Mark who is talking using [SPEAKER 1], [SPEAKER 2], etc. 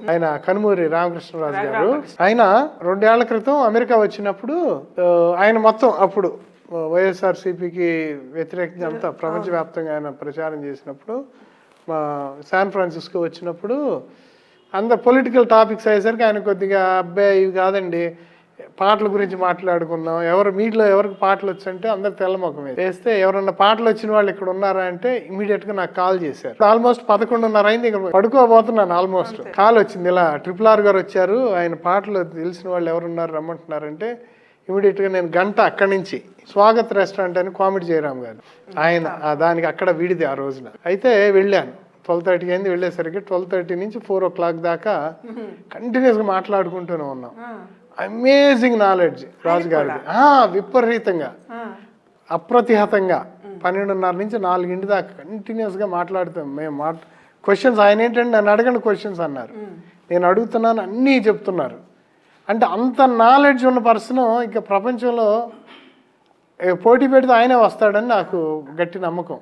[SPEAKER 1] ఆయన కనుమూరి రామకృష్ణరాజు గారు. ఆయన 2 ఏళ్ల క్రితం అమెరికా వచ్చినప్పుడు ఆయన మొత్తం అప్పుడు వైఎస్ఆర్సీపీకి వ్యతిరేకంగా అంతా ప్రపంచవ్యాప్తంగా ఆయన ప్రచారం చేసినప్పుడు మా శాన్ ఫ్రాన్సిస్కో వచ్చినప్పుడు అందరు పొలిటికల్ టాపిక్స్ అయ్యేసరికి ఆయన కొద్దిగా అబ్బాయి ఇవి కాదండి, పాటల గురించి మాట్లాడుకుందాం, మీలో ఎవరికి పాటలు వచ్చంటే అందరు తెల్లముఖం వేస్తే ఎవరన్నా పాటలు వచ్చిన వాళ్ళు ఇక్కడ ఉన్నారా అంటే ఇమీడియట్ గా నాకు కాల్ చేశారు. ఆల్మోస్ట్ 11:30 అయింది, ఇక్కడ పడుకోబోతున్నాను. ఆల్మోస్ట్ కాల్ వచ్చింది, ఇలా RRR గారు వచ్చారు, ఆయన పాటలు తెలిసిన వాళ్ళు ఎవరున్నారు రమ్మంటున్నారంటే ఇమీడియట్ గా నేను గంట అక్కడి నుంచి స్వాగత్ రెస్టారెంట్ అని కామెడీ జయరామ్ గారు ఆయన దానికి అక్కడ విడిది ఆ రోజున. అయితే వెళ్ళాను, 12:30 అయింది. వెళ్ళేసరికి 12:30 నుంచి 4 o'clock దాకా కంటిన్యూస్ గా మాట్లాడుకుంటూనే ఉన్నాం. అమేజింగ్ నాలెడ్జ్ రాజుగారిది, విపరీతంగా అప్రతిహతంగా 12:30 నుంచి 4 దాకా కంటిన్యూస్ గా మాట్లాడుతాం మేము. క్వశ్చన్స్ ఆయన ఏంటంటే నన్ను అడగండి క్వశ్చన్స్ అన్నారు, నేను అడుగుతున్నాను అన్నీ చెప్తున్నారు. అంటే అంత నాలెడ్జ్ ఉన్న పర్సన్ ఇక ప్రపంచంలో పోటీ పెడితే ఆయనే వస్తాడని నాకు గట్టి నమ్మకం.